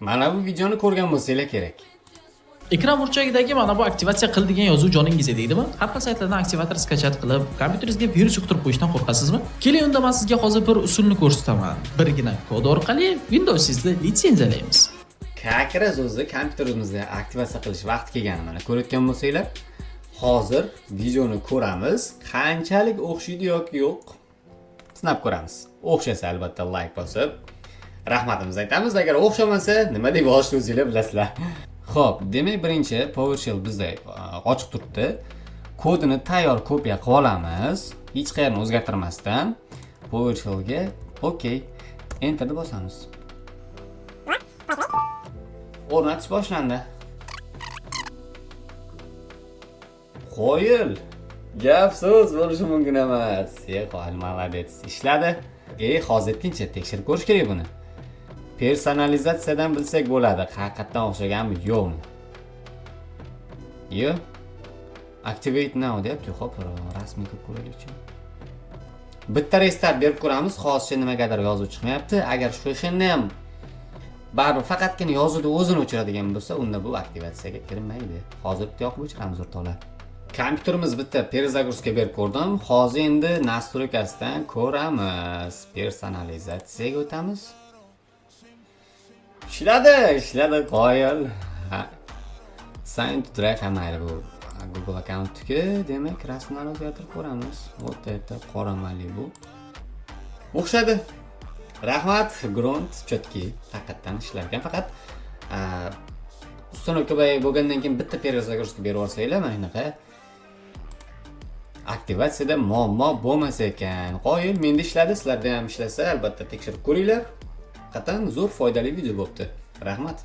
Mana bu videoni ko'rgan bo'lsanglar kerak. Ekran burchagidagi mana bu aktivatsiya qil degan yozuv joningiz deydimi? Har xil saytlardan aktivator skachat qilib, kompyuteringizga virus yuqtirib qo'yishdan qo'rqasizmi? Keling, unda men sizga hozir bir usulni ko'rsataman. Birgina kod orqali Windows'ingizni litsenziyalaymiz. Kakra so'zni kompyuterimizda aktivatsiya qilish vaqti kelgani mana ko'rayotgan bo'lsanglar, hozir videoni ko'ramiz. Qanchalik o'xshaydi yoki yo'q sinab ko'ramiz. O'xshasa albatta like bosib rahmatimizni aytamiz. Agar o'xshamasa, nima deb yozishni o'zingizlar bilasizlar. Xo'p, demak birinchi PowerShell bizda ochiq turibdi. Kodini tayyor kopiya qilib olamiz. Hech qayerni o'zgartirmasdan PowerShellga OK, Enterni bosamiz. O'rnatish boshlandi. Qo'yil. Gap so'z bo'lishi mumkin emas. Qo'yil, молодец. Ishladi. Hozirgacha tekshirib ko'rish kerak buni. Personalizatsiyadan bilsak bo'ladi, haqiqatan o'xshaganmi, yo'qmi? Yo'q. Activate now deyapti. Xo'p, rasmiy qilib ko'raylik-chi. Bitta restart berib ko'ramiz, hozircha nimagadir yozuv chiqmayapti. Agar shunda ham baribir faqatgina yozuvni o'zini o'chiradigan bo'lsa, unda bu aktivatsiyaga kirmaydi. Hozir bitta yoqib o'chiramiz o'rtoqlar. Kompyuterimiz bitta перезагрузка berib ko'rdim. Hozir endi настройкасidan ko'ramiz. Personalizatsiyaga o'tamiz. Ishladi, qo'yil. Sign to drive hamayli bu Google akkauntga, demak, rasmlarni o'zgartirib ko'ramiz. O'ta qoramali bu. O'xshadi. Rahmat, grunt, chotki, haqiqatan ishlarkan. Faqat ustunovka bo'lgandan keyin bitta перезагрузка berib olsanglar, mana shunaqa aktivatsiyada muammo bo'lmasa ekan. Qo'yil, menda ishladi, sizlarda ham ishlasa, albatta tekshirib ko'ringlar. Haqiqatan zo'r foydali video bo'pti. Rahmat.